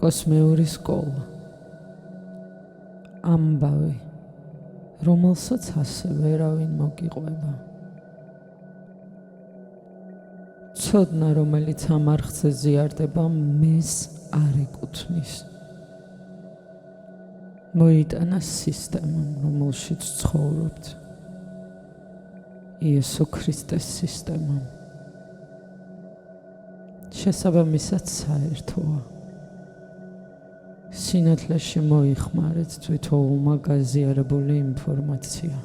კოსმეური სკოლა ამბავი, რომელსაც ასე ვერავინ მოგიყვება. ცოდნა, რომელიც ამ არხზე ზიარდება, მეს არ ეკუთვნის. მოიტანა სისტემამ, რომელშიც ცხოვრობთ. იესო ქრისტეს სისტემამ. შესაბამისად საერთოა. სინათლეში მოიხმარეთ თვითოულმა გაზიარებული ინფორმაცია.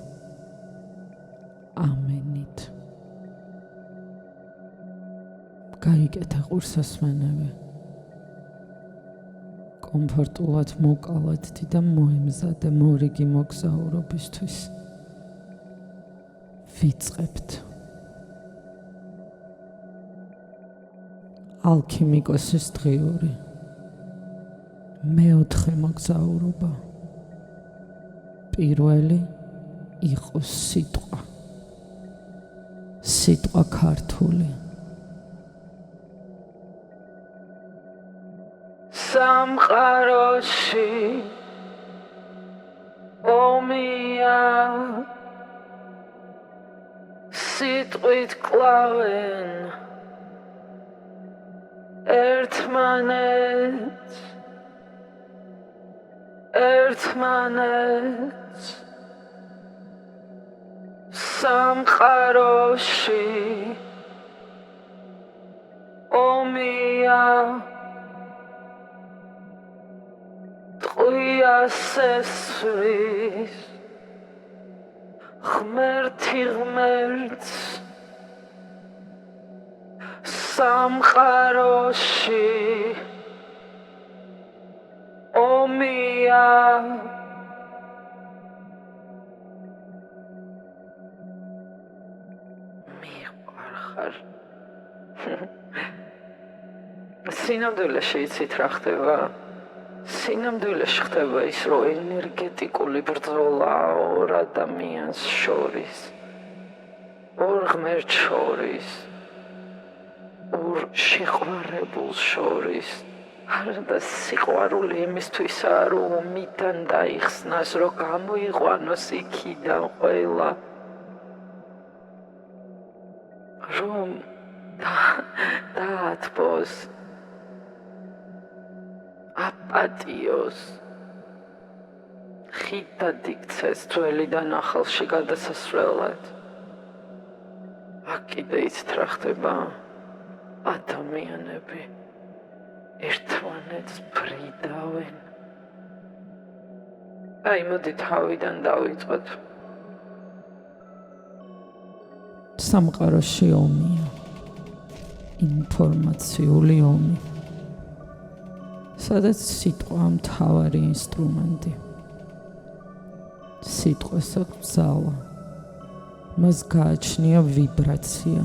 ამენით. გაიგეთ ყურსასმენები. კომფორტულად მოკალათდი და მოემზადე მორიგი მოგზაურობისთვის. ვიწყებთ. ალქიმიკოსის დღიური. მეოთხე მოგზაურობა. პირველი იყო სიტყვა. სიტყვა ქართული. სამყაროში ომია სიტყვით კლავენ ერთმანეთს სამყაროში ომია სესვრის ღმერთი ღმერთს სამყაროში ომია მიყვარხარ სინამდვილეში იცით რა ხდება? სინამდვილეში ხდება ის, რომ ენერგეტიკული ბრძოლა ორ ადამიანს შორის, ორ ღმერთს შორის, ორ შეყვარებულს შორის. არადა სიყვარული იმისთვისაა, რომ ომიდან დაიხსნას, რომ გამოიყვანოს იქიდან ყველა, რომ დაათბოს აპატიოს, ხიდად იქცეს ძველიდან ახალში გადასასვლელად. აქ კიდე იცით რა ხდება? ადამიანები ერთმანეთს ბრიდავენ. აი, მოდი თავიდან დავიწყოთ. სამყაროში ომია. ინფორმაციული ომი. სადაც სიტყვა მთავარი ინსტრუმენტი. სიტყვას აქვს ძალა. მას გააჩნია ვიბრაცია.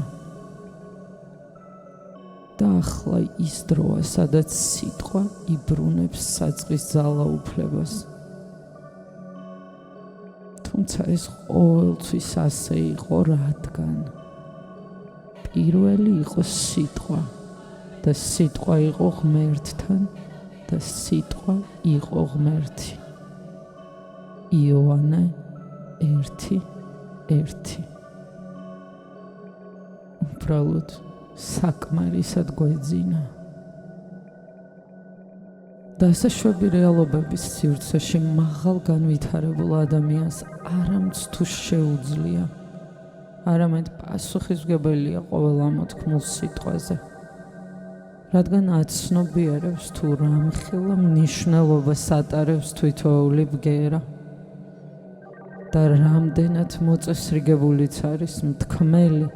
და ახლა ის დროა, სადაც სიტყვა იბრუნებს საწყის ძალაუფლებას. თუმცა ეს ყოველთვის ასე იყო, რადგან პირველი იყო სიტყვა და სიტყვა იყო ღმერთთან და სიტყვა იყო ღმერთი. იოანე 1:1. უბრალოდ საკმარისად გვეძინა. დასაშვები რეალობების სივრცეში მაღალ განვითარებულ ადამიანს არამც თუ შეუძლია, არამედ პასუხისმგებელია ყოველ ამოთქმულ სიტყვაზე. რადგან აცნობიერებს თუ რამხელა მნიშვნელობას ატარებს თვითოეული ბგერა და რამდენად მოწესრიგებულიც არის მთქმელი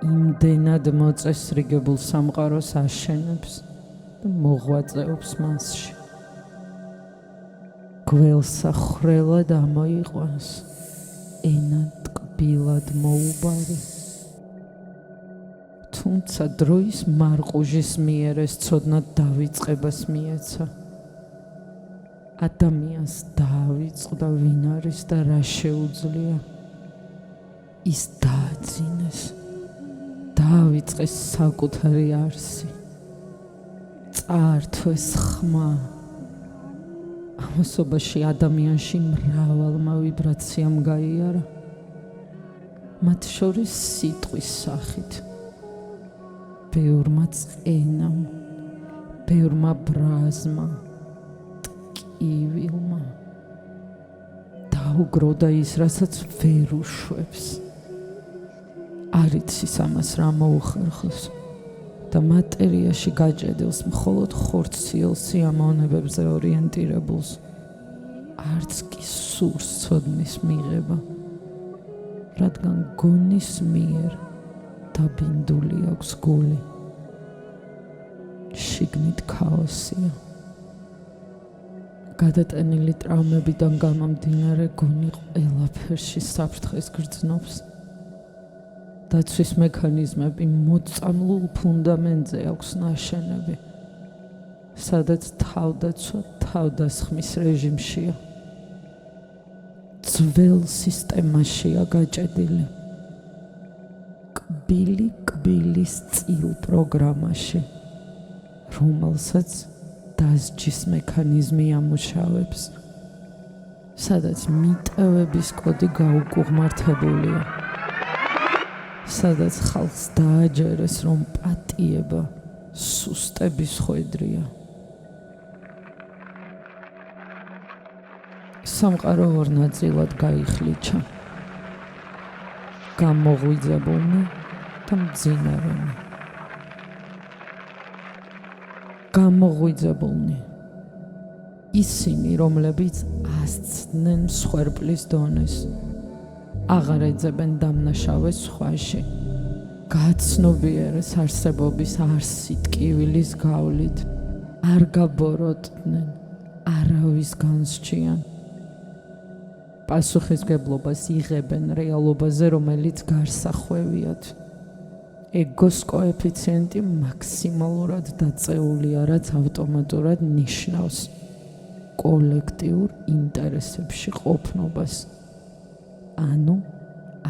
იმდენად მოწესრიგებულ სამყაროს აშენებს და მოღვაწეობს მასში. გველსა ხრელად ამოიყვანს, ენა ტკბილად მოუბარი. თუმცა დროის მარყუჟის მიერ ეს ცოდნა დავიწყებას მიეცა. ადამიანს დაავიწყდა ვინ არის და რა შეუძლია. ის დააძინეს, დაავიწყეს საკუთარი არსი, წაართვეს ხმა. ამასობაში ადამიანში მრავალმა ვიბრაციამ გაიარა, მათ შორის სიტყვის სახით, ბევრმა წყენამ, ბევრმა ბრაზმა, ტკივილმა. დაუგროვდა ის, რასაც ვერ უშვებს. არ იცის ამას რა მოუხერხოს და მატერიაში გაჭედელს მხოლოდ ხორციელ სიამოვნებებზე ორიენტირებულს. არც კი სურს ცოდნის მიღება, რადგან გონის მიერ დაბინდული აქვს გული. შიგნით ქაოსია. გადატანილი ტრავმებიდან გამომდინარე გონი ყველაფერში საფრთხეს გრძნობს. დაცვის მექანიზმები მოწამლულ ფუნდამენტზე აქვს ნაშენები, სადაც თავდაცვა თავდასხმის რეჟიმშია. ძველ სისტემაშია გაჭედილი. კბილი კბილის წილ პროგრამაში, რომელსაც დასჯის მექანიზმი ამუშავებს, სადაც მიტევების კოდი გაუკუღმართებულია, სადაც ხალხს დააჯერეს, რომ პატიება სუსტების ხვედრია. სამყარო ორ ნაწილად გაიხლიჩა, გამოღვიძებულნი და მძინარენი. გამოღვიძებულნი ისინი, რომლებიც ასცდნენ მსხვერპლის დონეს, აღარ ეძებენ დამნაშავეს სხვაში, გაცნობიერეს არსებობის არსი ტკივილის გავლით, არ გაბოროტდნენ, არავის განსჯიან. პასუხისმგებლობას იღებენ რეალობაზე, რომელიც გარსახვევიათ. ეგოს კოეფიციენტი მაქსიმალურად დაწეულია, რაც ავტომატურად ნიშნავს კოლექტიურ ინტერესებში ყოფნობას, ანუ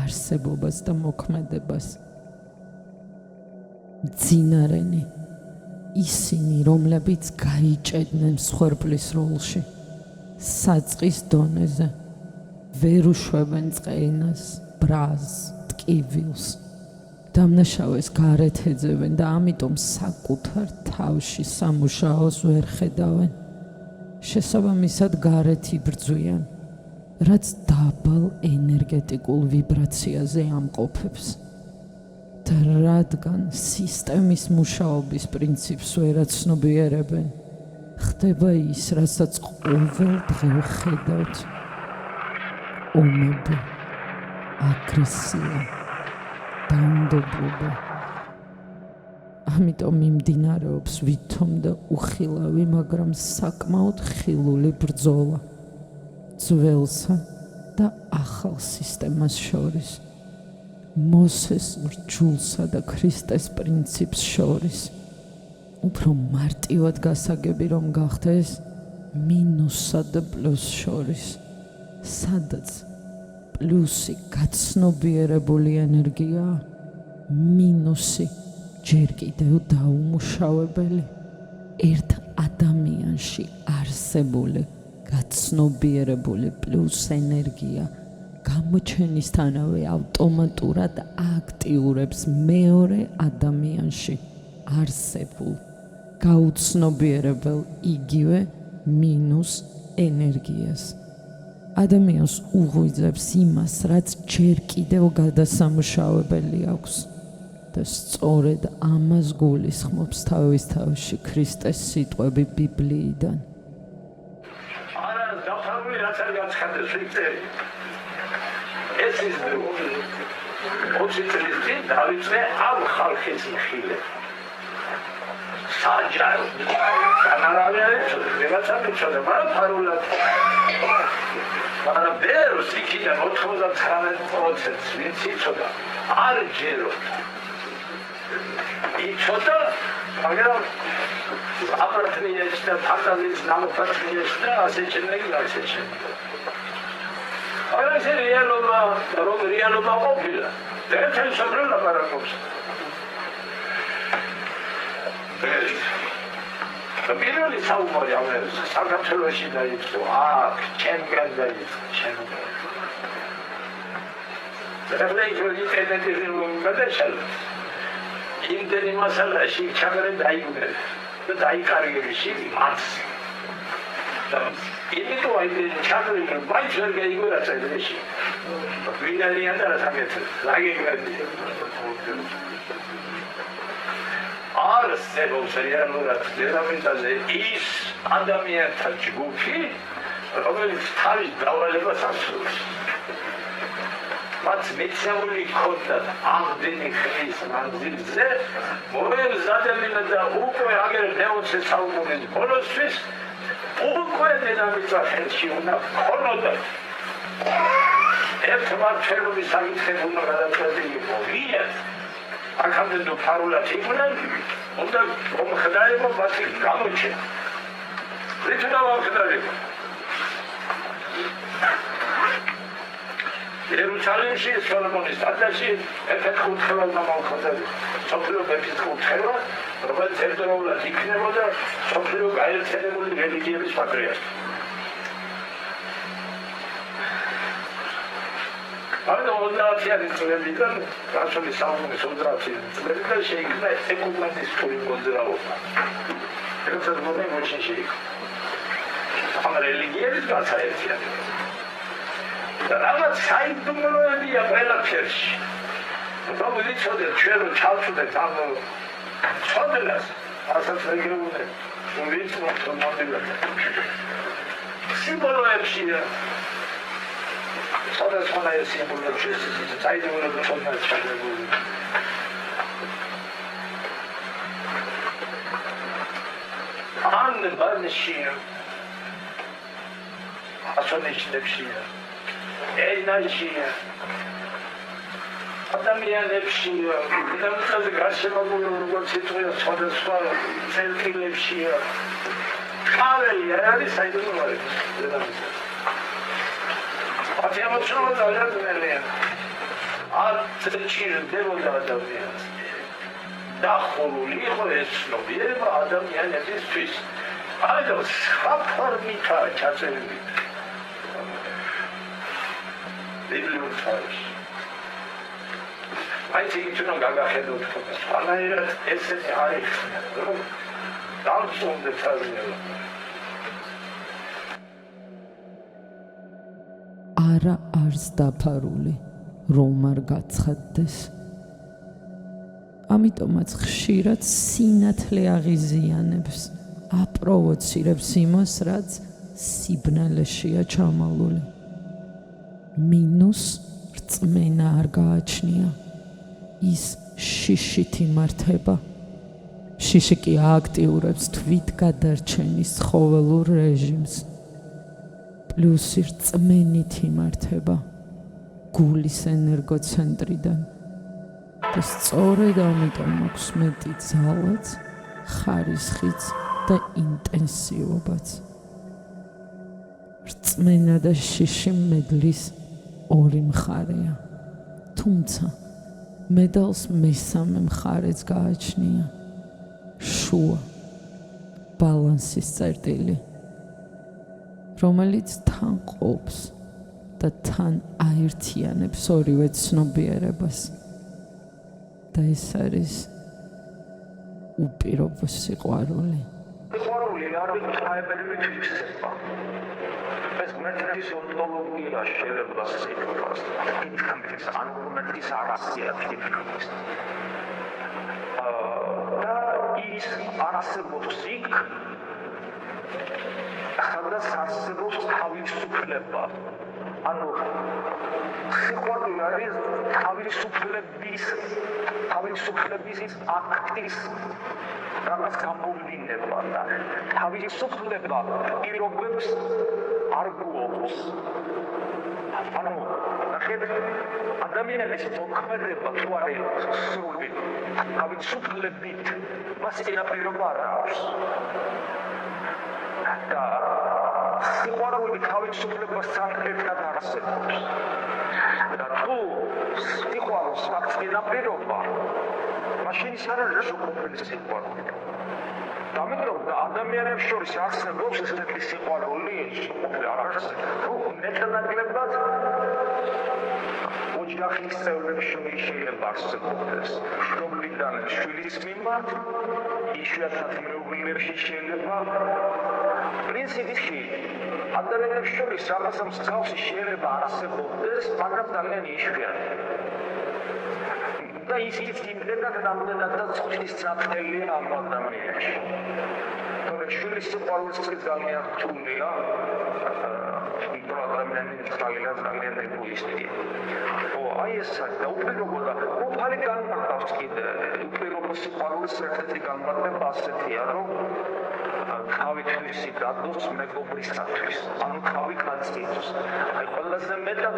არსებობას და მოქმედებას. მძინარენი ისინი, რომლებიც გაიჭედნენ მსხვერპლის როლში, საწყის დონეზე, ვერ უშვებენ წყენას, ბრაზს, ტკივილს, დამნაშავეს გარეთ ეძებენ და ამიტომ საკუთარ თავში სამუშაოს ვერ ხედავენ. შესაბამისად გარეთ იბრძვიან, რაც დაბალ ენერგეტიკულ ვიბრაციაზე ამყოფებს. და რადგან სისტემის მუშაობის პრინციპს ვერ აცნობიერებენ, ხდება ის, რასაც ყოველ დღე ხედავთ: ომები, აგრესია, დაუნდობლობა. ამიტომ მიმდინარეობს ვითომ და უხილავი, მაგრამ საკმაოდ ხილული ბრძოლა ძველსა და ახალ სისტემას შორის, მოსეს რჯულსა და ქრისტეს პრინციპს შორის. უფრო მარტივად გასაგები რომ გახდეს მინუსსა და პლუს შორის, სადაც პლუსი გაცნობიერებული ენერგიაა, მინუსი ჯერ კიდევ დაუმუშავებელი. ერთ ადამიანში არსებული გაცნობიერებული პლუს ენერგია გამოჩენისთანავე ავტომატურად აქტიურებს მეორე ადამიანში არსებულ გაუცნობიერებელ იგივე მინუს ენერგიას. ადამიანს უღვიძებს იმას, რაც ჯერ კიდევ გადასამუშავებელი აქვს და სწორედ ამას გულისხმობს თავის თავში ქრისტეს სიტყვები ბიბლიიდან. არა, დაფარული რაც არ გაცხადეს ვიწერი. ეს ის 20 წლის წინ დავიწყე ამ ხალხის მხილე. საჯარო განარავია ვიღაცა მიცოდა მაგრამ ფარულად მაგრამ ბეროს იქიდან 99%-ს ვინც იცოდა არ ჯეროთ იცოდა მაგრამ აპრატნიეს და ფანტაზიის ნამოფარნიეს და ასე შეჭენ არა ეს რეალობა ყოფილა და შემრელ ლაპარაკობს პირველი საუბარი ამერს საქართველოში დაიწყო აქ ჩემგან დაიწყო ჩემგან და ინტერნეტის გადაშალ იმდენი მასალაში ჩაგრე დაიგნე და დაიკარგებიში მაც იმიტომ აი ჩაგრე მაინც ვერ გაიგო რა წელში ვინარიან და რა საკეთე ლაგეგრადი არსებობს რეალურად დედამიწაზე ის ადამიანთა ჯგუფი, რომელიც თავის დავალებას ასრულებს. მათ მეცნიერული ქონდათ ამდენი ხნის მანძილზე, მოემზადებინა და უკვე აგერ მე-20 საუკუნის ბოლოსთვის უკვე დედამიწა ხელში უნდა ქონოდათ. ერთმანეთობის საკითხები უნდა გადაწყვეტილიყო. ვიათ აქამდე თუ ფარულად იყვნენ, უნდა მომხდარიყო მათი გამოჩენა. რით უნდა მომხდარიყო? იერუსალიმში, სოლომონის ტაძარში ერთ-ერთხელ უნდა მომხდარიყო. სოფლიო მეფის-კურთხევა, რომელიც ერთდროულად იქნებოდა სოფლიო გაერთიანებული რელიგიების პატრიარქი. ამიტომ 30-იანი წლებიდან, გასული საუკუნის 30-იანი წლებიდან შეიქმნა ეკუმენისტური მოძრაობა. როდესაც მოდი შეიქმნა. ამ რელიგიების გასაერთიანება. და რაღაც საიდუმლოებია ყველაფერში. რომელიც ცოდეთ ჩვენ რომ ჩავწვდეთ ამ ცოდნას, ასაც რეგიონზე, ვინც მომდიოდა. სიმბოლოებშია სხვადასხვა სიმბოლოებში საიდუმლოება თვითონ ჩაგებული. ან ბანშია ასონიშნებშია ენაშია ადამიანებშია დამწაზე გარშემოგვული როგორც იწვია სხვადასხვა ცენტრებშია კაველი არის საიდუმლოება ათიამოჩნობა ძალიან ძნელია არ წრჭირდებოდა ადამიანს დახურული იყო ეს ცნობიერება ადამიანებისთვის აიდო სხვა ფორმითაა ჩაწერილი ბიბლიურ თარიღში მაინც იგივე უნდა გაგახედოთ სხვანაირად ესეთი არ იქნება რომ დავწუნდეთ საზნელო არა არს დაფარული რომ არ გაცხადდეს ამიტომაც ხშირად სინათლე აღიზიანებს აპროვოცირებს იმას რაც სიბნელეშია ჩამალული მინუს რწმენა არ გააჩნია ის შიშით იმართება შიში კი ააქტიურებს თვითგადარჩენის ცხოველურ რეჟიმს პლუსი რწმენით იმართება გულის ენერგოცენტრიდან და სწორედ ამიტომ აქვს მეტი ძალაც ხარისხიც და ინტენსივობაც რწმენა და შიში მედლის ორი მხარეა თუმცა მედალს მესამე მხარეც გააჩნია შუა ბალანსის წერტილი რომელიც თან ყოფს და თან აერთიანებს ორივე ცნობიერებას და ეს არის უპირობო სიყვარული. სიყვარული არის ხაებები თვითსება. ეს მეტის ონტოლოგია შეიძლება სიტყვას. ინკამის ანურმეტის არასია თვითს. და ის არსებობს იქ ახლა არსებობს თავისუფლება. ანუ სიყვარული არის თავისუფლების აქტის რაღაც გამოვლინება და თავისუფლება პირობებს არ გვაქვს. ანუ ნახეთ, ადამიანის მოქმედება თუ არის სრული თავისუფლებით, მას ენაპირობა არ აქვს. და სიყვარული თავისუფლებას სამხრეთად არსებობს. და თუ სიყვარულს აქვს ენაპირობა, მაშინ ის არ არის ყოფილი სიყვარული. ამიტომ ადამიანებს შორის არსებობს ესეთი სიყვარული, არ არსებობს. მეტნაკლებად ოჯახის წევრებს შორის შეიძლება არსებობდეს. მშობლიდან შვილის მიმართ, იშვიათად მეუღლეებში შეიძლება. პრინციპში ადამიანებს შორის რაღაცა მსგავსი შეიძლება არსებობდეს, მაგრამ ძალიან იშვიათად. და ისიც იმდენად რამდენადაც ღვთის საფრთხეა ამ ადამიანებში. თორე შვილის სიყვარულიც ძალიან რთულია, იმიტომ ადამიანები ძალიან ეგოისტია. აი ეს და უპირობოდა უფალი განმარტავს კიდე უპირობო სიყვარულის ერთ-ერთი განმარტება ასეთია, რომ თავისთვის დადოს მეგობრისათვის, ანუ თავი გაწიწოს. აი ყველაზე მეტად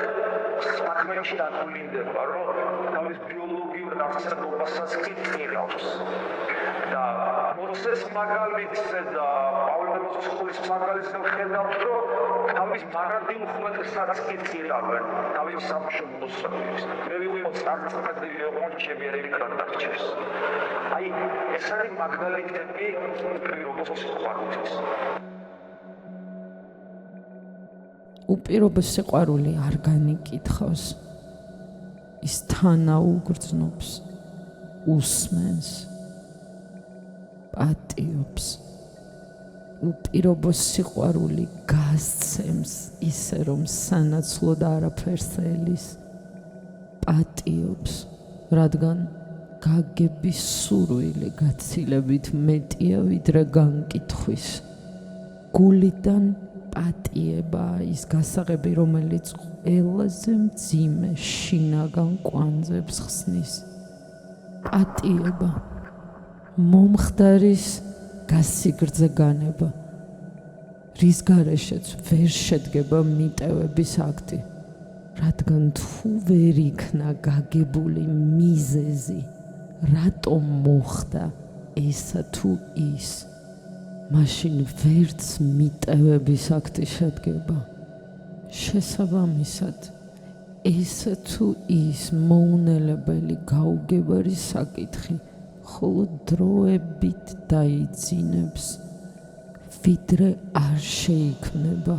საქმეში დაგულინდება, რომ თავის ბიოლოგიურ არსებობასაც კითხავს. და მოსეს მაგალითზე და პავლე მოციქულის მაგალითზე ხედავთ, რომ თავის მარადი უხმეტესაც კითხავენ, თავის სამშობლოსთვის. მე ვიყო წარმატებული ოქონჩები ერიკა დარჩეს. აი ეს არის მაგალითები უპირობო სიყვარულის. უპირობო სიყვარული არ განიკითხავს, ის თანაუგრძნობს, უსმენს, პატიობს. უპირობო სიყვარული გასცემს ისე, რომ სანაცვლოდ არაფერს ელის, პატიობს, რადგან გაგების სურვილი გაცილებით მეტია ვიდრე განკითხვის. გულიდან პატიება ის გასაღები, რომელიც ყველაზე მძიმე შინაგან კვანძებს ხსნის. პატიება მომხდარის გასიგრძე განება, რის გარეშეც ვერ შედგება მიტევების აქტი, რადგან თუ ვერ იქნა გაგებული მიზეზი, რატომ მოხდა ესა თუ ის, მაშინ ვერც მიტევების აქტი შედგება. შესაბამისად, ესა თუ ის მოუნელებელი გაუგებარი საკითხი ხოლო დროებით დაიძინებს, ვიდრე არ შეიქმნება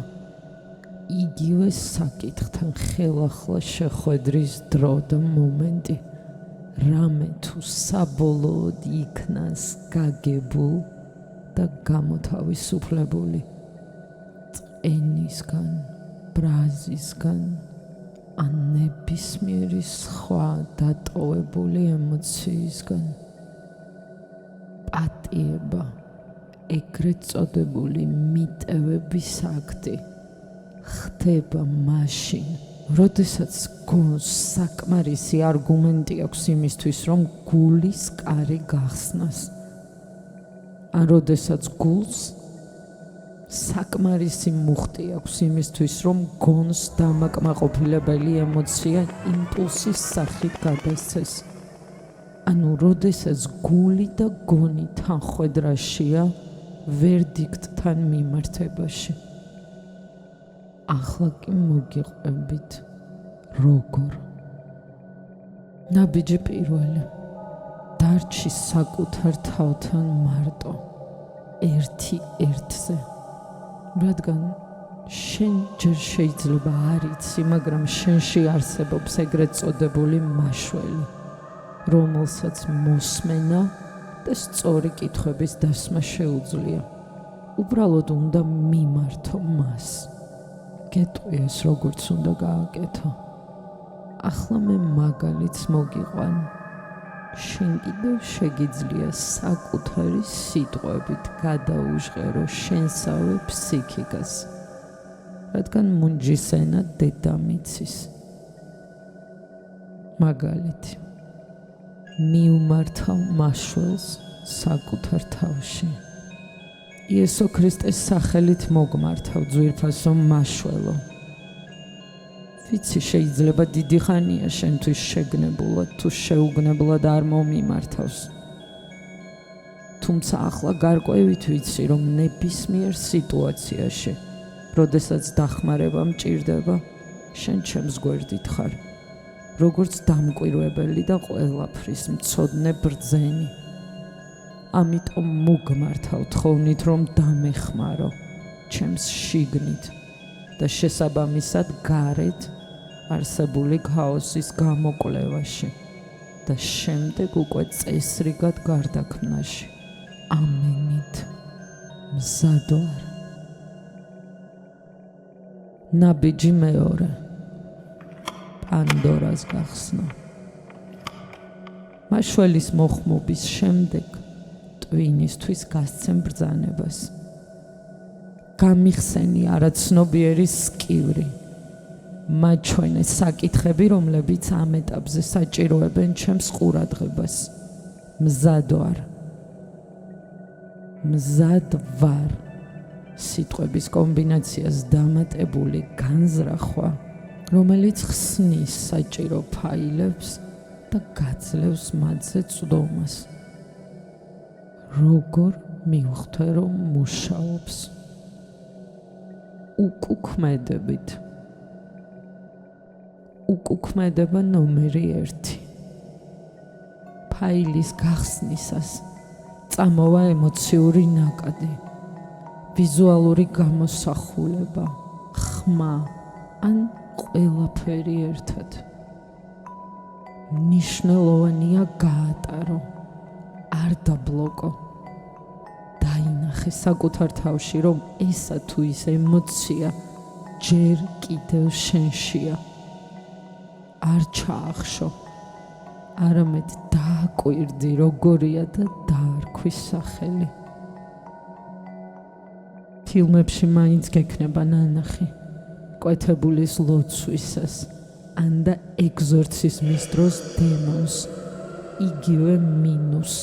იგივე საკითხთან ხელახლა შეხვედრის დრო და მომენტი, რამე თუ საბოლოოდ იქნას გაგებულ და გამოთავისუფლებული ტყენისგან, ბრაზისგან, ან ნებისმიერი სხვა დატოვებული ემოციისგან. პატიება, ეგრეთ წოდებული მიტევების აქტი, ხდება მაშინ, როდესაც გონს საკმარისი არგუმენტი აქვს იმისთვის, რომ გულის კარი გახსნას. ან როდესაც გულს საკმარისი მუხტი აქვს იმისთვის, რომ გონს დამაკმაყოფილებელი ემოცია იმპულსის სახით გადასცეს. ანუ როდესაც გული და გონი თანხვედრაშია ვერდიქტთან მიმართებაში. ახლა კი მოგიყვებით როგორ. ნაბიჯი პირველი. დარჩი საკუთარ თავთან მარტო, ერთი ერთზე. რადგან შენ ჯერ შეიძლება არ იცი, მაგრამ შენში არსებობს ეგრეთ წოდებული მაშველი, რომელსაც მოსმენა და სწორი კითხვების დასმა შეუძლია. უბრალოდ უნდა მიმართო მას. გეტყვი ეს როგორც უნდა გააკეთო. ახლა მე მაგალითს მოგიყვან. შენ კიდევ შეგიძლია საკუთარი სიტყვებით გადაუჟღერო შენსავე ფსიქიკას. რადგან მუნჯის ენა დედამიცის. მაგალითი, მიუმართავ მაშველს საკუთარ თავში. იესო ქრისტეს სახელით მოგმართავ ძვირფასო მაშველო. ვიცი, შეიძლება დიდი ხანია შენთვის შეგნებულად თუ შეუგნებლად არ მომიმართავს. თუმცა ახლა გარკვევით ვიცი, რომ ნებისმიერ სიტუაციაში, როდესაც დახმარება მჭირდება, შენ ჩემს გვერდით ხარ, როგორც დამკვირვებელი და ყველაფრის მცოდნე ბრძენი. ამიტომ მოგმართავ თხოვნით, რომ დამეხმარო ჩემს შიგნით და შესაბამისად გარეთ არსებული ქაოსის გამოკვლევაში და შემდეგ უკვე წესრიგად გარდაქმნაში. ამენით. მზად ვარ. ნაბიჯი მეორე. პანდორას გახსნა. მაშველის მოხმობის შემდეგ ტვინისთვის გასცემ ბრძანებას. გამიხსენი არაცნობიერი სკივრი. მაჩვენე საკითხები, რომლებიც ამ ეტაპზე საჭიროებენ ჩემს ყურადღებას. მზად ვარ. მზად ვარ. სიტყვების კომბინაციას დამატებული განზრახვა, რომელიც ხსნის საჭირო ფაილებს და გაძლევს მათზე წვდომას. როგორ მივხვდე, რომ მუშაობს? უკუქმედებით. უკუქმედება ნომერი 1. ფაილის გახსნისას წამოვა ემოციური ნაკადი, ვიზუალური გამოსახულება, ხმა ან ყველაფერი ერთად. მნიშვნელოვანია გაატარო, არ დაბლოკო. დაინახე საკუთარ თავში, რომ ესა თუ ის ემოცია ჯერ კიდევ შენშია. არ ჩაახშო, არამედ დააკვირდი, როგორია და დაარქვის სახელი. ფილმებში მაინც გექნება ნანახი კვეთებულის ლოცვისას ან და ეგზორციზმის დროს დემონს, იგივე მინუს.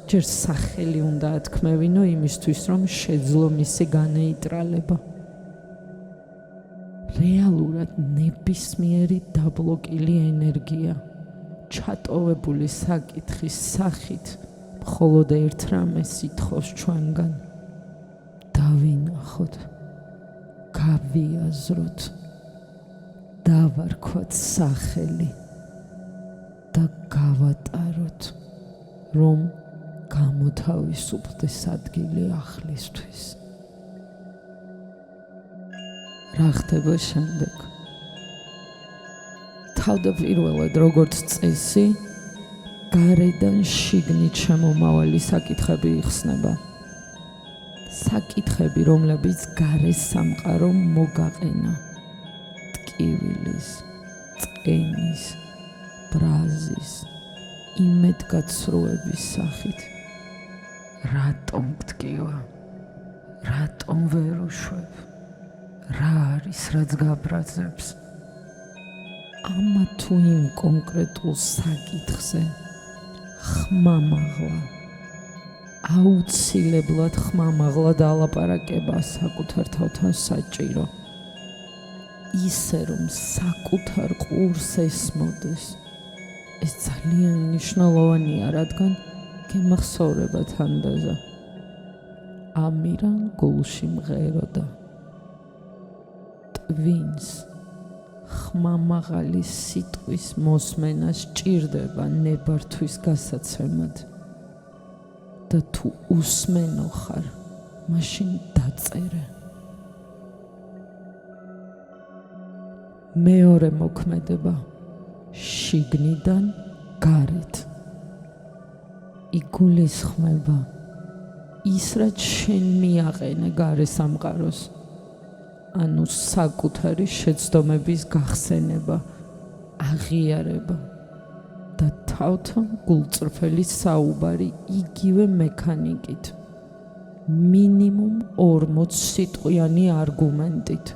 ჯერ სახელი უნდა ათქმევინო იმისთვის, რომ შეძლო მისი განეიტრალება. რეალურად ნებისმიერი დაბლოკილი ენერგია, ჩატოვებული საკითხის სახით, მხოლოდ ერთ რამეს ითხოვს ჩვენგან. დავინახოთ, გავიაზროთ, დავარქვათ სახელი და გავატაროთ, რომ გამოთავისუფლდეს ადგილი აღლისთვის. რა ხდება შემდეგ? თავდაპირველად, როგორც წესი, გარედან შიგნით შემომავალი საკითხები იხსნება. საკითხები, რომლებიც გარე სამყარო მოგაყენა. ტკივილის, წყენის, ბრაზის, იმედგაცრუების სახით. რატომ გტკივა? რატომ ვერ უშვებ? რა არის, რაც გაბრაზებს? ამა თუ იმ კონკრეტულ საკითხზე ხმამაღლა, აუცილებლად ხმამაღლა დალაპარაკება საკუთარ თავთან საჭირო. ისე, რომ საკუთარ ყურს ესმოდეს. ეს ძალიან მნიშვნელოვანია, რადგან გემახსოვრება თანდაზა. ამირან გულში მღეროდა. ტვინს ხმამაღალი სიტყვის მოსმენა სჭირდება ნებართვის გასაცემად. და თუ უსმენო ხარ, მაშინ დაწერე. მეორე მოქმედება, შიგნიდან გარეთ. იგულისხმება ის, რაც შენ მიაყენე გარე სამყაროს, ანუ საკუთარი შეცდომების გახსენება, აღიარება და თავთან გულწრფელი საუბარი იგივე მექანიკით, მინიმუმ 40 სიტყვიანი არგუმენტით,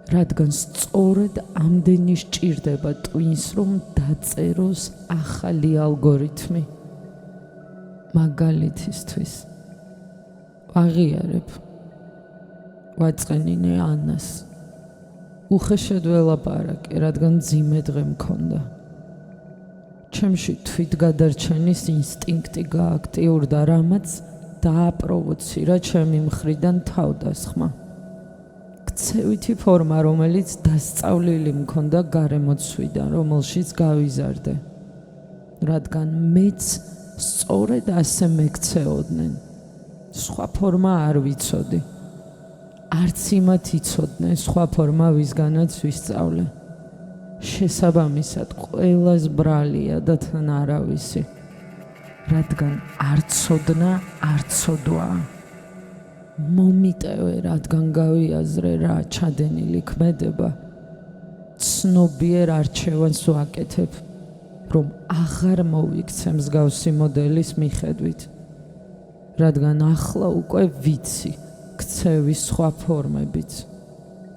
რადგან სწორედ ამდენი სჭირდება ტვინს, რომ დაწეროს ახალი ალგორითმი. მაგალითისთვის ვაღიარებ, ვაწყენინე ანას. უხეშად ველაპარაკე, რადგან ძიმე დღე მქონდა. ჩემში თვითგადარჩენის ინსტინქტი გააქტიურდა, რამაც დააპროვოცირა ჩემი მხრიდან თავდასხმა. ქცევითი ფორმა, რომელიც დასწავლილი მქონდა გარემოცვიდან, რომელშიც გავიზარდე. რადგან მეც სწორედ ასე მეკცეოდნენ. სხვა ფორმა არ ვიცოდი. არც იმათ იცოდნენ სხვა ფორმა, ვისგანაც ვისწავლე. შესაბამისად, ყველას ბრალია და თან არავისი. რადგან არ ცოდნა, არ ცოდვაა. მომიტევე, რადგან გავიაზრე რა ჩადენილი ქმედება. ცნობიერ არჩევანს ვაკეთებ, რომ აღარ მოვიქცე მსგავსი მოდელის მიხედვით. რადგან ახლა უკვე ვიცი ქცევის სხვა ფორმებიც.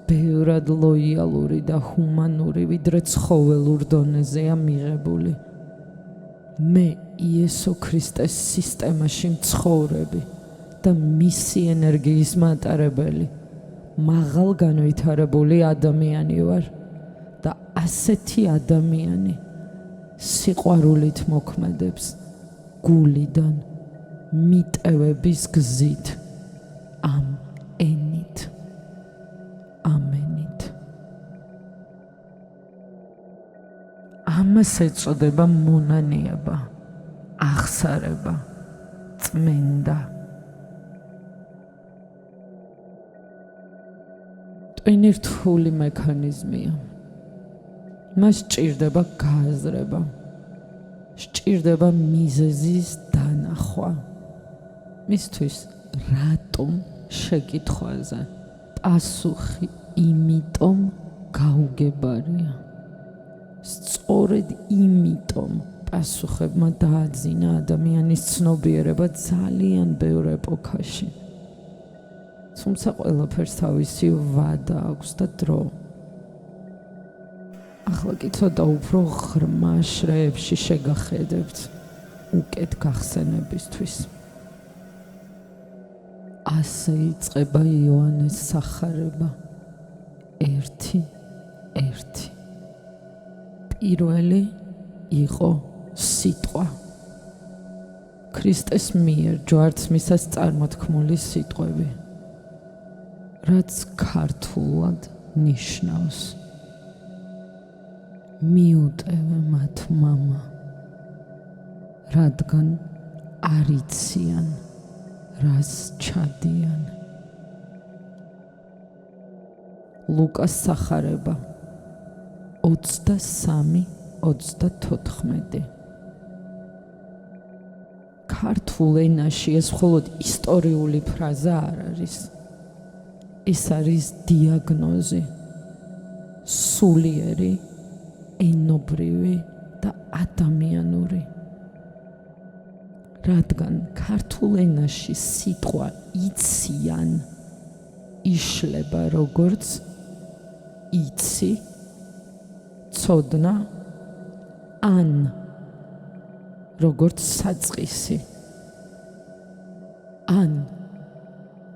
ბევრად ლოიალური და ჰუმანური, ვიდრე ცხოველურ დონეზეა მიღებული. მე იესო ქრისტეს სისტემაში მცხოვრები და მისი ენერგიის მატარებელი, მაღალ განვითარებული ადამიანი ვარ და ასეთი ადამიანი სიყვარულით მოქმედებს გულიდან მიტევების გზით, ამ ენით, ამენით. ამას ეწოდება მონანიება, აღსარება, წმენდა. ტვინი რთული მექანიზმია. მას სჭირდება გააზრება, სჭირდება მიზეზის დანახვა. მისთვის რატომ შეკითხვაზე პასუხი იმიტომ გაუგებარია. სწორედ იმიტომ პასუხებმა დააძინა ადამიანის ცნობიერება ძალიან ბევრ ეპოქაში. თუმცა ყველაფერს თავისი ვადა აქვს და დრო. ახლა კი ცოტა უფრო ღრმა შრეებში შეგახედებთ უკეთ გახსენებისთვის. ასე იწყება იოანეს სახარება 1:1. პირველი იყო სიტყვა. ქრისტეს მიერ ჯვარცმისას წარმოთქმული სიტყვები, რაც ქართულად ნიშნავს მიუტევე მათ მამა, რადგან არ იციან რას ჩადიან. ლუკას სახარება 23:34. ქართულ ენაში ეს მხოლოდ ისტორიული ფრაზა არ არის. ეს არის დიაგნოზი, სულიერი, ენობრივი და ადამიანური. რადგან ქართულ ენაში სიტყვა იციან იშლება როგორც იცი, ცოდნა, ან როგორც საწყისი. ან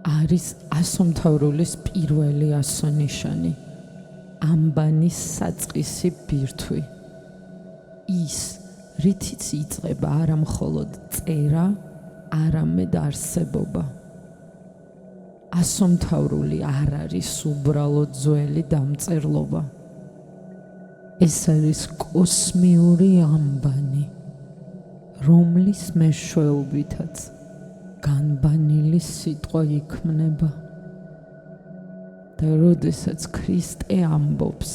არის ასომთავრულის პირველი ასონიშანი, ამბანის საწყისი ბირთვი. ის, რითიც იწყება არა მხოლოდ წერა, არამედ არსებობა. ასომთავრული არ არის უბრალოდ ძველი დამწერლობა. ეს არის კოსმიური ამბანი, რომლის მეშვეობითაც განბანილი სიტყვა იქმნება. და როდესაც ქრისტე ამბობს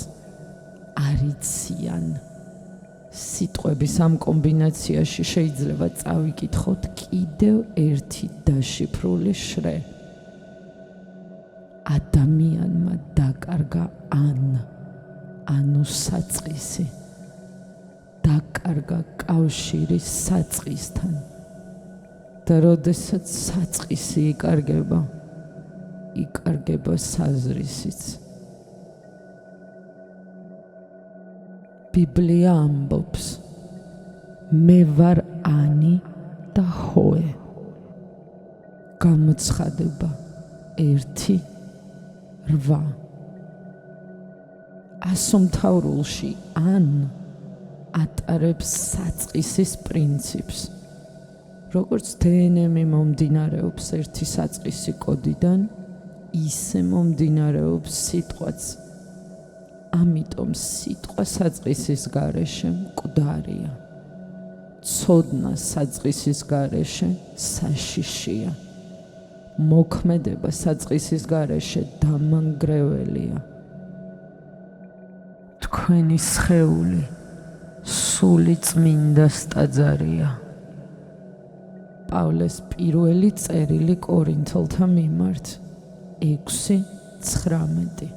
არ იციან, სიტყვების ამ კომბინაციაში შეიძლება წავიკითხოთ კიდევ ერთი დაშიფრული შრე. ადამიანმა დაკარგა ანუ საწყისი, დაკარგა კავშირი საწყისთან. და როდესაც საწყისი იკარგება, იკარგება საზრისიც. ბიბლია ამბობს, მე ვარ ანი და ჰოე. გამოცხადება 1:8. ასომთავრულში ან ატარებს საწყისის პრინციპს. როგორც დნმ მომდინარეობს ერთი საწყისი კოდიდან, ისე მომდინარეობს სიტყვაც. ამიტომ სიტყვა საწყისის გარეშე მკვდარია. ცოდნა საწყისის გარეშე საშიშია. მოქმედება საწყისის გარეშე დამანგრეველია. თქვენი სხეული სული წმინდას ტაძარია. პავლეს პირველი წერილი კორინთელთა მიმართ 6:19.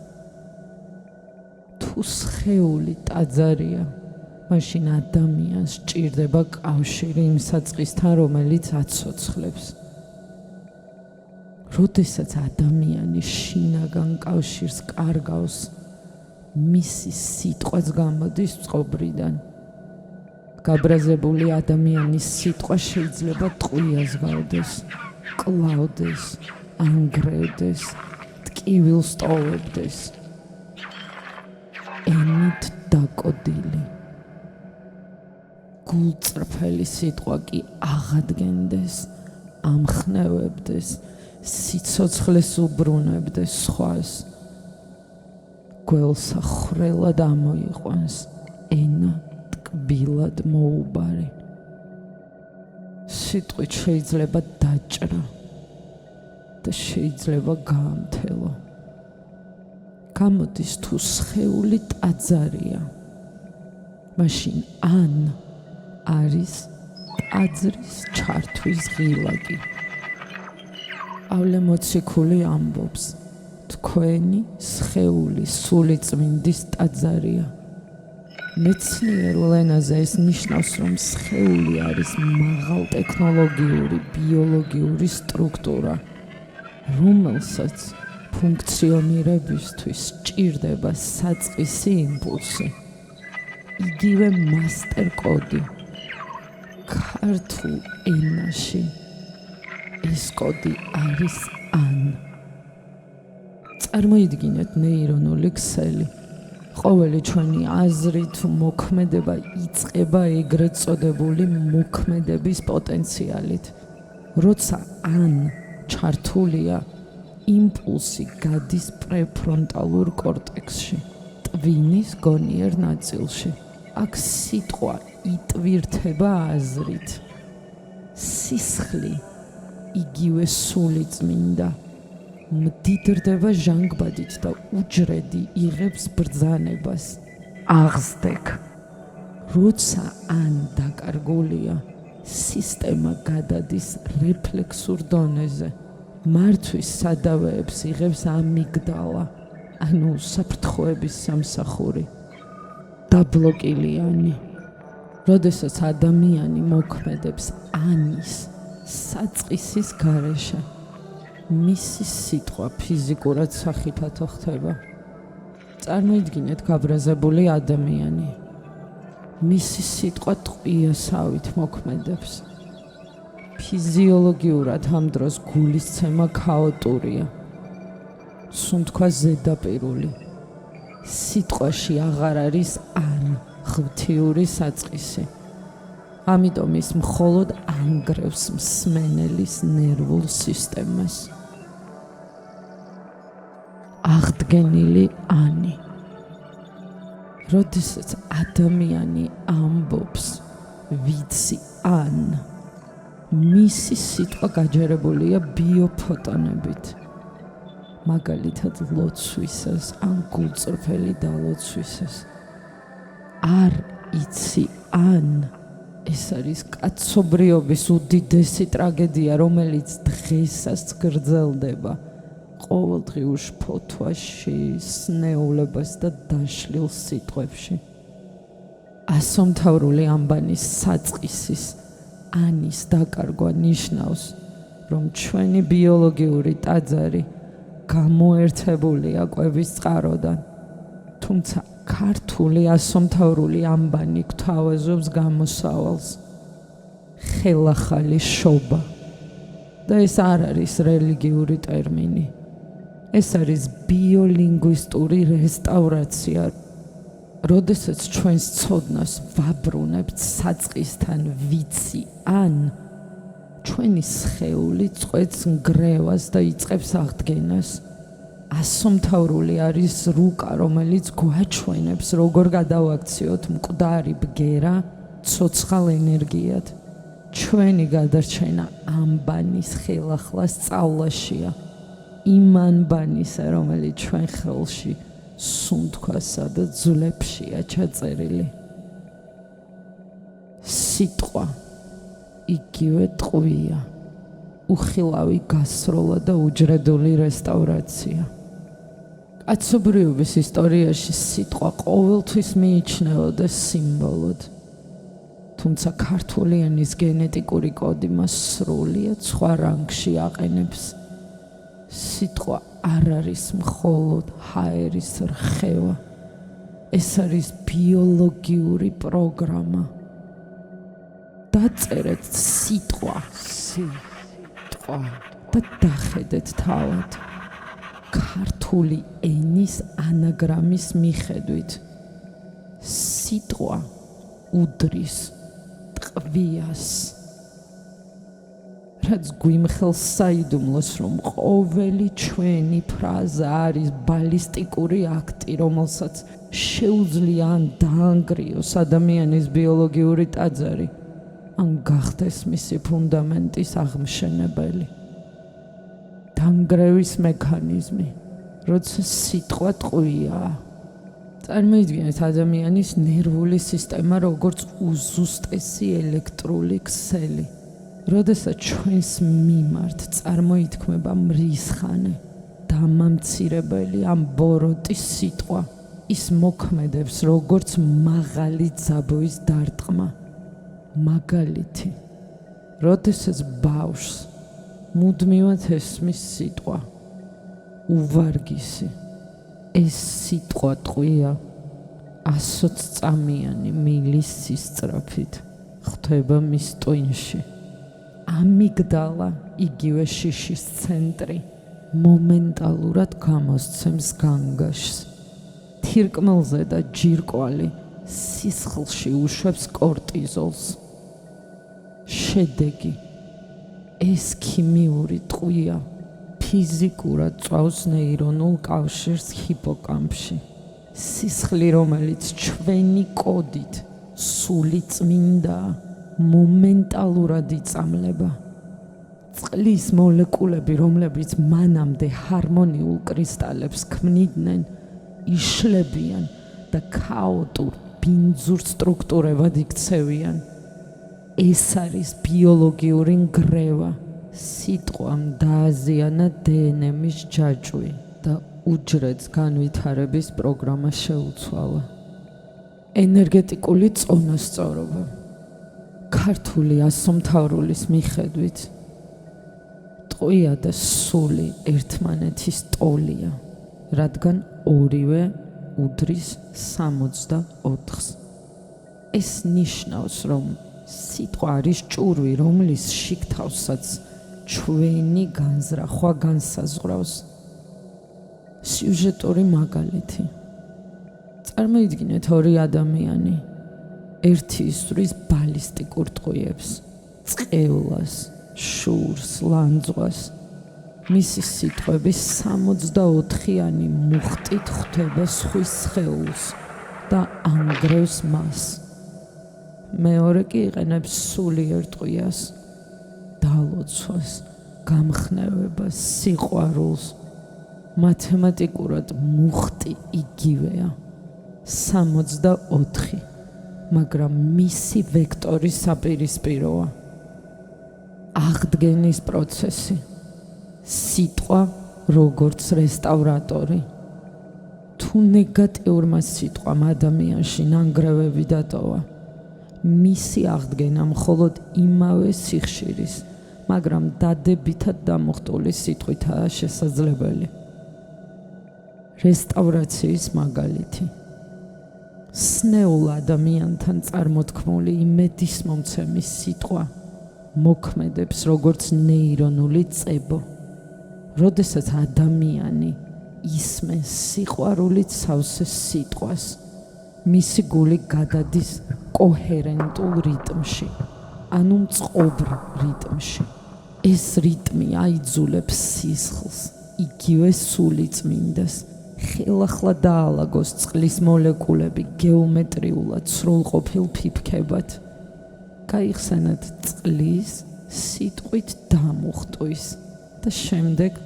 თუ სხეული ტაძარია, მაშინ ადამიანს სჭირდება კავშირი იმ საწყისთან, რომელიც აცოცხლებს. როდესაც ადამიანი შინაგან კავშირს კარგავს, მისი სიტყვაც გამოდის წყობრიდან. გაბრაზებული ადამიანის სიტყვა შეიძლება ტყვიას გავდეს, კლავდეს, ანგრევდეს, ტკივილს ტოვებდეს. ენით დაკოდილი. გულწრფელი სიტყვა კი აღადგენდეს, ამხნევებდეს, სიცოცხლეს უბრუნებდეს სხვას. გველსა ხრელად ამოიყვანს, ენა ტკბილად მოუბარი. სიტყვით შეიძლება დაჭრა და შეიძლება გაამთელო. გამოდის თუ სხეული ტაძარია, მაშინ ან არის ტაძრის ჩართვის ღილაკი. პავლე მოციქული ამბობს, თქვენი სხეული სული წმინდის ტაძარია. მეცნიერულ ენაზე ეს ნიშნავს, რომ სხეული არის მაღალტექნოლოგიური ბიოლოგიური სტრუქტურა, რომელსაც ფუნქციონირებისთვის სჭირდება საწყისი იმპულსი, იგივე მასტერ კოდი. ქართულ ენაში ეს კოდი არის ან. წარმოიდგინეთ ნეირონული ქსელი. ყოველი ჩვენი აზრი თუ მოქმედება იწყება ეგრეთ წოდებული მოქმედების პოტენციალით. როცა ან ჩართულია, იმპულსი გადის პრეფრონტალურ კორტექსში, ტვინის გონიერ ნაწილში. აქ სიტყვა იტვირთება აზრით. სისხლი, იგივე სული წმინდა, მდიდრდება ჟანგბადით და უჯრედი იღებს ბრძანებას. აღზრდեք. როცა ან დაკარგულია, სისტემა გადადის რეფლექსურ დონეზე. მართვის სადავეებს იღებს ამიგდალა, ანუ საფრთხოების სამსახური. დაბლოკილიანი. როდესაც ადამიანი მოქმედებს ანის საწყისის გარეშე, მისი სიტყვა ფიზიკურად სახიფათო ხდება. წარმოიდგინეთ გაბრაზებული ადამიანი. მისი სიტყვა ტყვიასავით მოქმედებს. ფიზიოლოგიურად ამ დროს გულისცემა ქაოტურია, სუნთქვა ზედაპირული. სიტყვაში აღარ არის ან ღვთიური საწყისი. ამიტომ ის მხოლოდ ანგრევს მსმენელის ნერვულ სისტემას. აღდგენილი ანი. როდესაც ადამიანი ამბობს ვიცი ან, მისი სიტყვა გაჯერებულია ბიოფოტონებით. მაგალითად ლოცვისას ან გულწრფელი დალოცვისას. არ იცი ან, ეს არის კაცობრიობის უდიდესი ტრაგედია, რომელიც დღესაც გრძელდება ყოველდღიურ შფოთვაში, სნეულებას და დაშლილ სიტყვებში. ასომთავრული ამბანის საწყისის ანის დაკარგვა ნიშნავს, რომ ჩვენი ბიოლოგიური ტაძარი გამოერთებულია კვების წყაროდან, თუმცა ქართული ასომთავრული ამბანი გვთავაზობს გამოსავალს ხელახალი შობა და ეს არ არის რელიგიური ტერმინი, ეს არის ბიოლინგვისტური რესტავრაცია, როდესაც ჩვენს ცოდნას ვაბრუნებთ საწყისთან ვიცი ან ჩვენი სხეული წყვეტს ნგრევას და იწყებს აღდგენას. ასომთავრული არის რუკა, რომელიც გვაჩვენებს, როგორ გადავაქციოთ მკვდარი ბგერა ცოცხალ ენერგიად. ჩვენი გადარჩენა ამბანის ხელახლა სწავლაშია, იმ ანბანისა, რომელიც ჩვენ ხელში სუნთქვასა და ძვლებშია ჩაწერილი. სიტყვა იგივე ტყვია, უხილავი გასროლა და უჯრედული რესტავრაცია. კაცობრიობის ისტორიაში სიტყვა ყოველთვის მიიჩნეოდა სიმბოლოდ, თუმცა ქართული ენის გენეტიკური კოდი მას სრულიად სხვა რანგში აყენებს. სიტყვა არ არის მხოლოდ ჰაერის რხევა, ეს არის ბიოლოგიური პროგრამა. დაწერეთ სიტყვა და დახედეთ თავად ქართული ენის ანაგრამის მიხედვით. სიტყვა უდრის ტყვიას, რაც გვიმხელს საიდუმლოს, რომ ყოველი ჩვენი ფრაზა არის ბალისტიკური აქტი, რომელსაც შეუძლია ან დაანგრიოს ადამიანის ბიოლოგიური ტაძარი, ან გახდეს მისი ფუნდამენტის აღმშენებელი. დანგრევის მექანიზმი, როცა სიტყვა ტყვია. წარმოიდგინეთ ადამიანის ნერვული სისტემა როგორც უზუსტესი ელექტრული ქსელი. როდესაც ჩვენს მიმართ წარმოითქმება მრისხანე, დამამცირებელი ან ბოროტი სიტყვა, ის მოქმედებს როგორც მაღალი ძაბვის დარტყმა. მაგალითი, როდესაც ბავშვს მუდმივად ესმის სიტყვა უვარგისი, ეს სიტყვა ტყვია 120 წამიანი მილის სისწრაფით ხვდება მის ტვინში. ამიგდალა, იგივე შიშის ცენტრი, მომენტალურად გამოსცემს განგაშს. თირკმელზე და ჯირკვალი სისხლში უშვებს კორტიზოლს. შედეგი, ეს ქიმიური ტყვია ფიზიკურად წვავს ნეირონულ კავშირს ჰიპოკამპში. სისხლი, რომელიც ჩვენი კოდით სული წმინდა, მომენტალურად იწამლება. წყლის მოლეკულები, რომლებიც მანამდე ჰარმონიულ კრისტალებს ქმნიდნენ, იშლებიან და ქაოტურ ბინძურ სტრუქტურებად იქცევიან. ეს არის ბიოლოგიური ნგრევა. სიტყვამ დააზიანა დნმ-ის ჯაჭვი და უჯრედს განვითარების პროგრამა შეუცვალა. ენერგეტიკული წონასწორობა. ქართული ასომთავრულის მიხედვით ტყვია და სული ერთმანეთის ტოლია, რადგან ორივე უდრის 64-ს. ეს ნიშნავს, რომ სიტყვა არის ჭურვი, რომლის შიგთავსაც ჩვენი განზრახვა განსაზღვრავს. სიუჟეტური მაგალითი. წარმოიდგინეთ ორი ადამიანი, ერთი ისვრის ბალისტიკურ ტყვიებს, წყევლას, შურს, ლანძღვას. მისი სიტყვები 64-იანი მუხტით ხვდება სხვის სხეულს და ანგრევს მას. მეორე კი იყენებს სულიერ ტყვიას, დალოცვას, გამხნევებას, სიყვარულს. მათემატიკურად მუხტი იგივეა, 64, მაგრამ მისი ვექტორი საპირისპიროა. აღდგენის პროცესი. სიტყვა როგორც რესტავრატორი. თუ ნეგატიურმა სიტყვამ ადამიანში ნანგრევები დატოვა, მისი აღდგენა მხოლოდ იმავე სიხშირის, მაგრამ დადებითად დამუხტული სიტყვითაა შესაძლებელი. რესტავრაციის მაგალითი. სნეულ ადამიანთან წარმოთქმული იმედის მომცემის სიტყვა მოქმედებს როგორც ნეირონული წებო. როდესაც ადამიანი ისმენს სიყვარულით სავსე სიტყვას, მისი გული გადადის კოჰერენტულ რიტმში, ანუ მწყობრ რიტმში. ეს რიტმი აიძულებს სისხლს იგივე სულიწმინდეს ხელახლა დაალაგოს წყლის მოლეკულები გეომეტრიულად სრულყოფილ ფიფქებად. გაიხსენოთ წყლის სიტყვით დამუხტვის და შემდეგ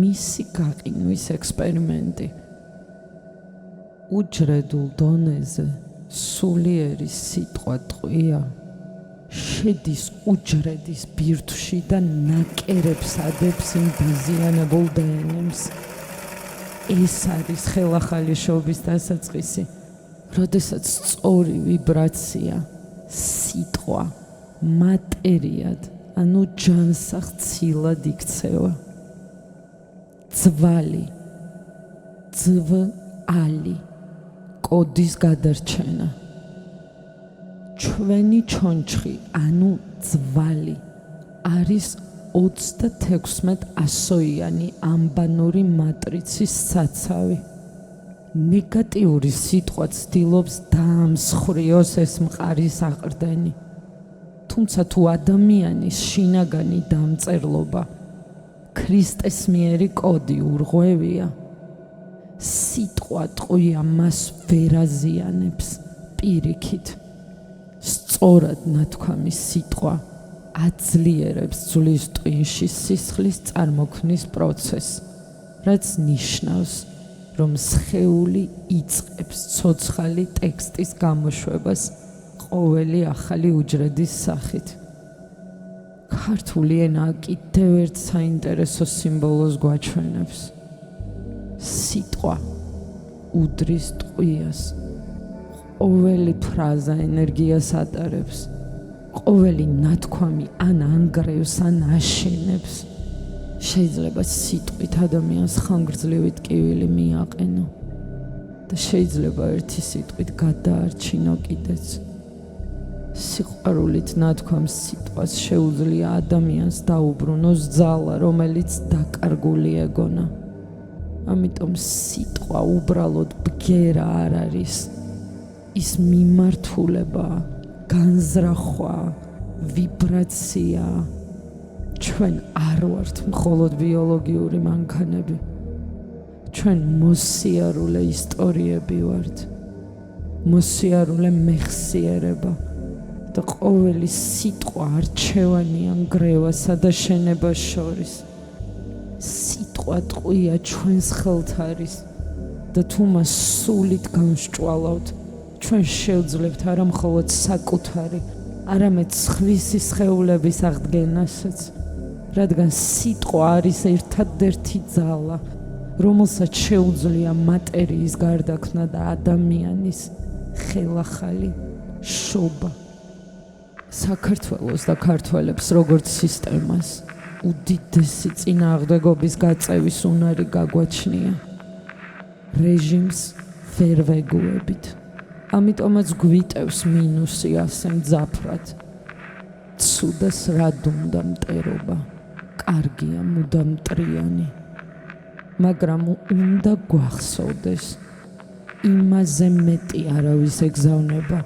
მისი გაყინვის ექსპერიმენტი. უჯრედულ დონეზე სულიერი სიტყვა ტყვია შედის უჯრედის ბირთვში და ნაკერებს ადებს იმ დაზიანებულ დნმ-ს. ეს არის ხელახალი შობის დასაწყისი, როდესაც სწორი ვიბრაცია, სიტყვა მატერიად, ანუ ჯანსაღცილად იქცევა. ძვალი, ძვალი, კოდის გადარჩენა. ჩვენი ჩონჩხი, ანუ ძვალი, არის 36-ასოიანი ამბანური მატრიცის საცავი. ნეგატიური სიტყვა ცდილობს დაამსხვრიოს ეს მყარი საყრდენი. თუმცა თუ ადამიანის შინაგანი დამწერლობა ქრისტეს მიერი კოდი ურღვევია, სიტყვა ტყვია მას ვერ აზიანებს პირიქით. სწორად ნათქვამი სიტყვა აძლიერებს ძვლის ტვინში სისხლის წარმოქმნის პროცესს, რაც ნიშნავს, რომ სხეული იწყებს ცოცხალი ტექსტის გამოშვებას ყოველი ახალი უჯრედის სახით. ქართული ენა კიდევ ერთ საინტერესო სიმბოლოს გვაჩვენებს. სიტყვა უდრის ტყვიას. ყოველი ფრაზა ენერგიას ატარებს. ყოველი ნათქვამი ან ანგრევს, ან აშენებს. შეიძლება სიტყვით ადამიანს ხანგრძლივი ტკივილი მიაყენო და შეიძლება ერთი სიტყვით გადაარჩინო კიდეც. სიყვარულით ნათქვამს სიტყვას შეუძლია ადამიანს დაუბრუნოს ძალა, რომელიც დაკარგული ეგონა. ამიტომ სიტყვა უბრალოდ ბგერა არ არის. ის მიმართულებაა, განზრახვა, ვიბრაცია. ჩვენ არ ვართ მხოლოდ ბიოლოგიური მანქანები. ჩვენ მოსიარულე ისტორიები ვართ. მოსიარულე მეხსიერება და ყოველი სიტყვა არჩევანია ნგრევასა და შენებას შორის. სიტყვა ტყვია ჩვენს ხელთ არის და თუ მას სულით განსჭვალავთ, ჩვენ შევძლებთ არა მხოლოდ საკუთარი, არამედ სხვისი სხეულების აღდგენასაც, რადგან სიტყვა არის ერთადერთი ძალა, რომელსაც შეუძლია მატერიის გარდაქმნა და ადამიანის ხელახალი შობა. საქართველოს და ქართველებს როგორც სისტემას უდიდესი წინააღმდეგობის გაწევის უნარი გაგვაჩნია. რეჟიმს ვერ ვეგუებით. ამიტომაც გვიტევს მინუსი ასე მძაფრად. ცუდას რად უნდა მტერობა? კარგია მუდამ მტრიანი. მაგრამ უნდა გვახსოვდეს, იმაზე მეტი არავის ეგზავნება,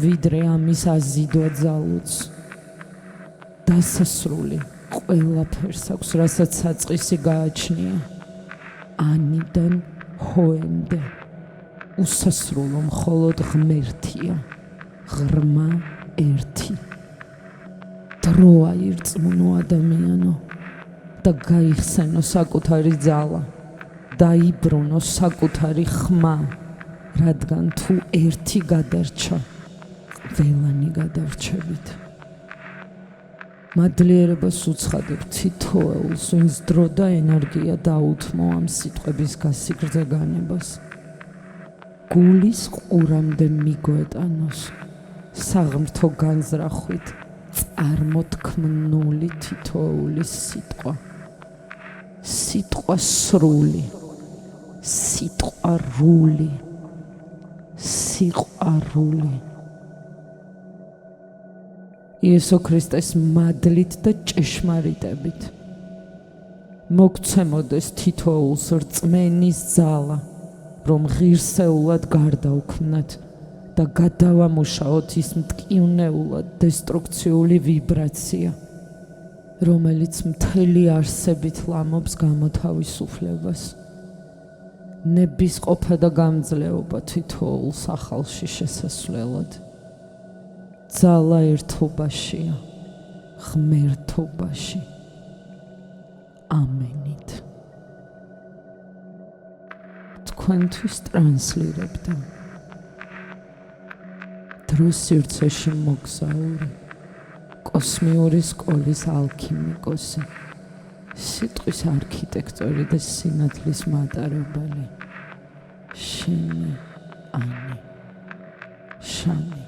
ვიდრე ამის აზიდვა ძალუც. დასასრული ყველაფერს აქვს, რასაც საწყისი გააჩნია. ანიდან ჰოემდე. უსასრულო მხოლოდ ღმერთია, ღრმა ერთი. დროა ირწმუნო ადამიანო და გაიხსენო საკუთარი ძალა, დაიბრუნო საკუთარი ხმა, რადგან თუ ერთი გადარჩა, ყველანი გადარჩებით. მადლიერებას უცხადებ თითოეულს, ვინც დრო და ენერგია დაუთმო ამ სიტყვების გასიგრძე განებას. გულის ყურამდე მიგვეტანოს საღმრთო განზრახვით წარმოთქმული თითოეული სიტყვა. სიტყვა სრული, სიტყვა რული, სიყვარული. იესო ქრისტეს მადლით და ჭეშმარიტებით მოგცემოდეს თითოეულს რწმენის ძალა, რომ ღირსეულად გარდავქმნათ და გადავამუშაოთ ის მტკივნეულად დესტრუქციული ვიბრაცია, რომელიც მთელი არსებით ლამობს გამოთავისუფლებას, ნებისყოფა და გამძლეობა თითოეულ სახალში შესასვლელად. ძალა ერთობაშია, ღმერთობაში. ამენით. თქვენთვის ტრანსლირებდა დროს სივრცეში მოგზაური, კოსმიური სკოლის ალქიმიკოსი, სიტყვის არქიტექტორი და სინათლის მატარებელი, შენი ანი, შანი.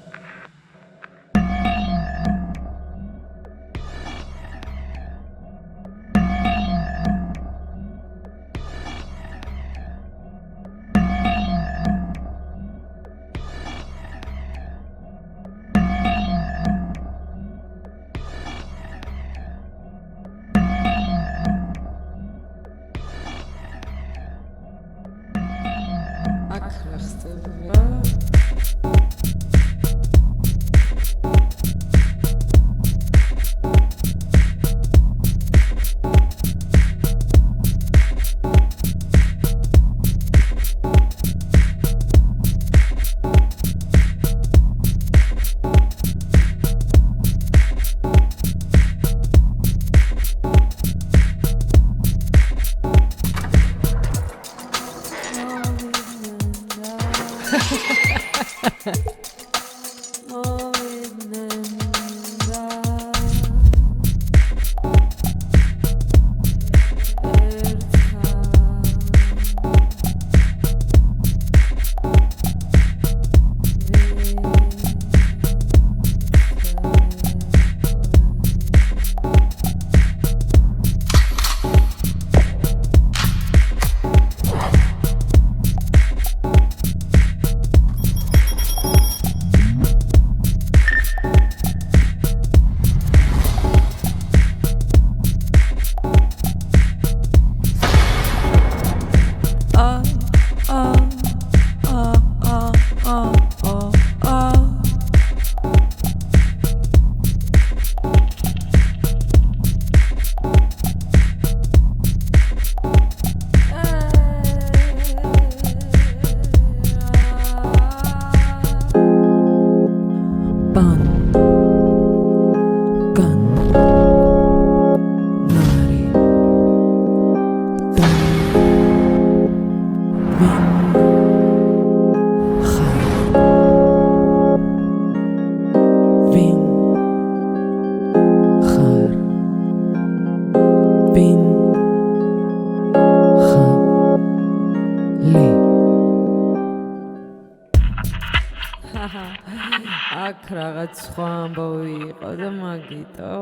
აქ რაღაც სხვა ამბავი იყო და მაგიტო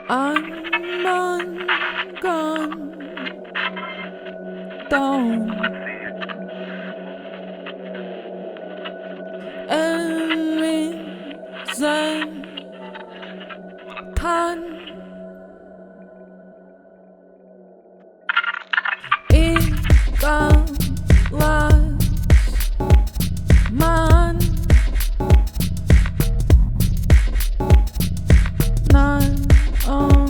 Anmangan down Emin zen tan Ingan las man Nan on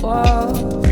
სიტყვა